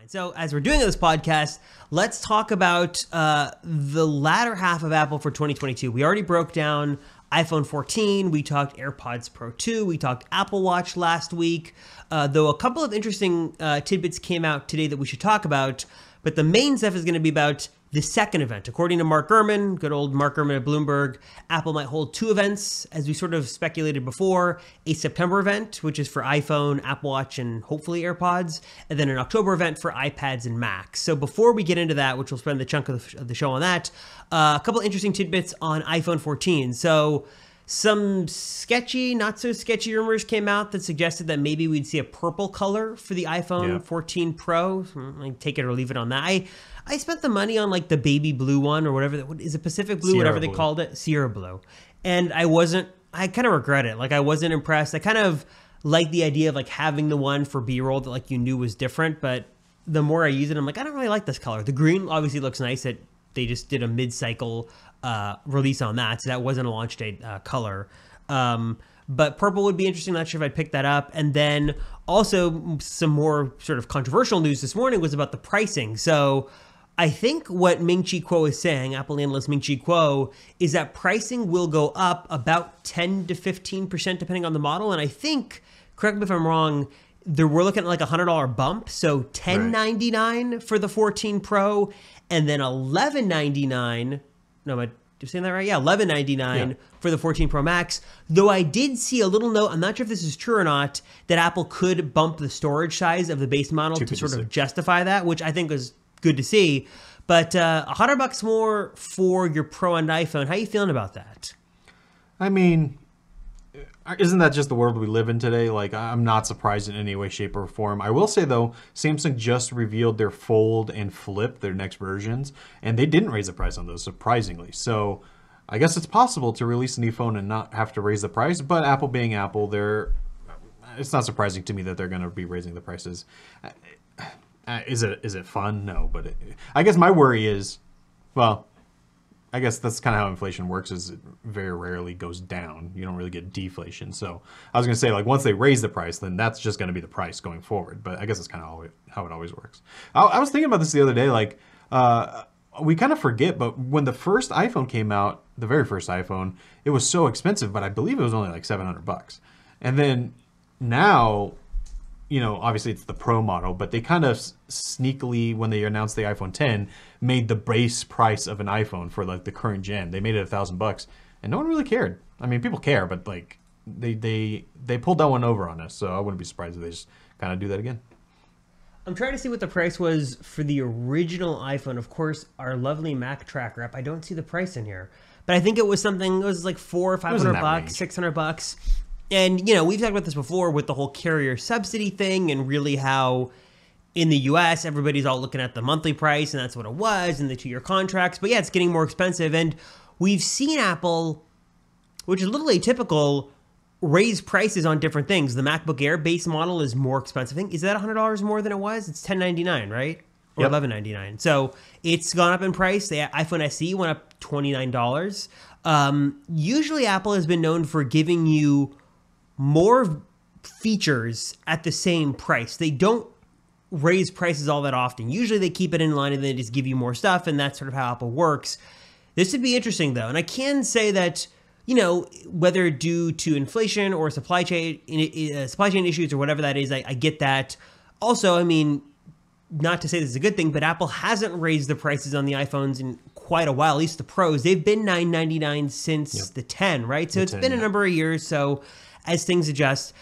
So as we're doing this podcast, let's talk about the latter half of Apple for 2022. We already broke down iPhone 14. We talked AirPods Pro 2. We talked Apple Watch last week, though a couple of interesting tidbits came out today that we should talk about. But the main stuff is going to be about the second event. According to Mark Gurman, good old Mark Gurman at Bloomberg, Apple might hold two events, as we sort of speculated before, a September event, which is for iPhone, Apple Watch, and hopefully AirPods, and then an October event for iPads and Macs. So before we get into that, which we'll spend the chunk of the show on that, a couple interesting tidbits on iPhone 14. So some sketchy, not so sketchy rumors came out that suggested that maybe we'd see a purple color for the iPhone 14 Pro. Take it or leave it on that. I spent the money on like the baby blue one or whatever. Is it Pacific Blue, whatever they called it? Sierra Blue. And I kind of regret it. Like I wasn't impressed. I kind of liked the idea of like having the one for B-roll that like you knew was different. But the more I use it, I'm like, I don't really like this color. The green obviously looks nice. That they just did a mid-cycle release on that. So that wasn't a launch date color. But purple would be interesting. Not sure if I'd pick that up. And then also some more sort of controversial news this morning was about the pricing. So I think what Ming-Chi Kuo is saying, Apple analyst Ming-Chi Kuo, is that pricing will go up about 10 to 15% depending on the model. And I think, correct me if I'm wrong, we're looking at like a $100 bump. So $1099 for the 14 Pro and then $1199. No, am I saying that right? Yeah, $1199 for the 14 Pro Max. Though I did see a little note, I'm not sure if this is true or not, that Apple could bump the storage size of the base model to sort of justify that, which I think is good to see. But $100 more for your Pro and iPhone. How are you feeling about that? I mean, isn't that just the world we live in today? Like, I'm not surprised in any way, shape, or form. I will say, though, Samsung just revealed their Fold and Flip, their next versions, and they didn't raise the price on those, surprisingly. So I guess it's possible to release a new phone and not have to raise the price. But Apple being Apple, it's not surprising to me that they're going to be raising the prices. Is it fun? No, but I guess my worry is, well, I guess that's kind of how inflation works, is it very rarely goes down. You don't really get deflation. So I was going to say, like, once they raise the price, then that's just going to be the price going forward. But I guess that's kind of how it always works. I was thinking about this the other day, like, we kind of forget, but when the first iPhone came out, the very first iPhone, it was so expensive, but I believe it was only like $700. And then now, you know, obviously it's the Pro model, but they kind of sneakily, when they announced the iPhone 10, made the base price of an iPhone for like the current gen. They made it $1,000, and no one really cared. I mean, people care, but like they pulled that one over on us. So I wouldn't be surprised if they just kind of do that again. I'm trying to see what the price was for the original iPhone. Of course, our lovely Mac tracker app. I don't see the price in here, but I think it was something. It was like $400 or $500, $600. And, you know, we've talked about this before with the whole carrier subsidy thing and really how in the US, everybody's all looking at the monthly price and that's what it was and the 2-year contracts. But yeah, it's getting more expensive. And we've seen Apple, which is a little atypical, raise prices on different things. The MacBook Air base model is more expensive. I think, is that $100 more than it was? It's $1099, right? Or $1199. So it's gone up in price. The iPhone SE went up $29. Usually Apple has been known for giving you more features at the same price. They don't raise prices all that often. Usually they keep it in line and they just give you more stuff, and that's sort of how Apple works. This would be interesting, though. And I can say that, you know, whether due to inflation or supply chain issues or whatever that is, I get that. Also, I mean, not to say this is a good thing, but Apple hasn't raised the prices on the iPhones in quite a while, at least the Pros. They've been $999 since the 10, right? So it's been a number of years. So as things adjust,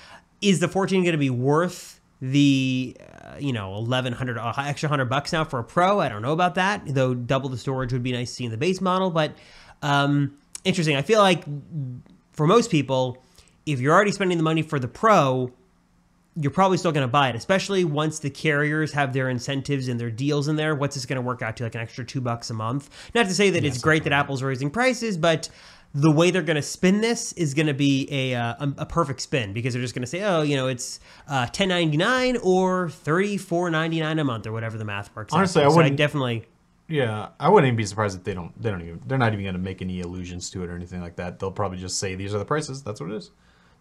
is the 14 going to be worth the $1,100 extra $100 now for a Pro? I don't know about that, though double the storage would be nice to see in the base model. But interesting. I feel like for most people, if you're already spending the money for the Pro, you're probably still going to buy it, especially once the carriers have their incentives and their deals in there. What's this going to work out to, like an extra $2 a month? Not to say that it's great that Apple's raising prices, but the way they're going to spin this is going to be a perfect spin, because they're just going to say, oh, you know, it's $10.99 or $34.99 a month or whatever the math works. Honestly, out. I wouldn't definitely. Yeah, I wouldn't even be surprised if they're not even going to make any allusions to it or anything like that. They'll probably just say these are the prices. That's what it is.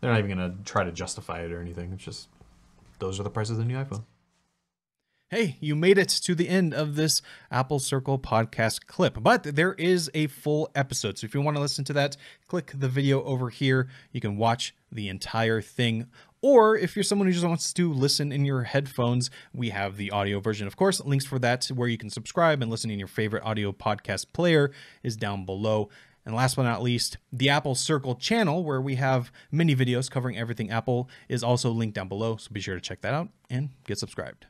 They're not even going to try to justify it or anything. It's just those are the prices of the new iPhone. Hey, you made it to the end of this Apple Circle podcast clip, but there is a full episode. So if you want to listen to that, click the video over here. You can watch the entire thing. Or if you're someone who just wants to listen in your headphones, we have the audio version. Of course, links for that where you can subscribe and listen in your favorite audio podcast player is down below. And last but not least, the Apple Circle channel, where we have many videos covering everything Apple, is also linked down below. So be sure to check that out and get subscribed.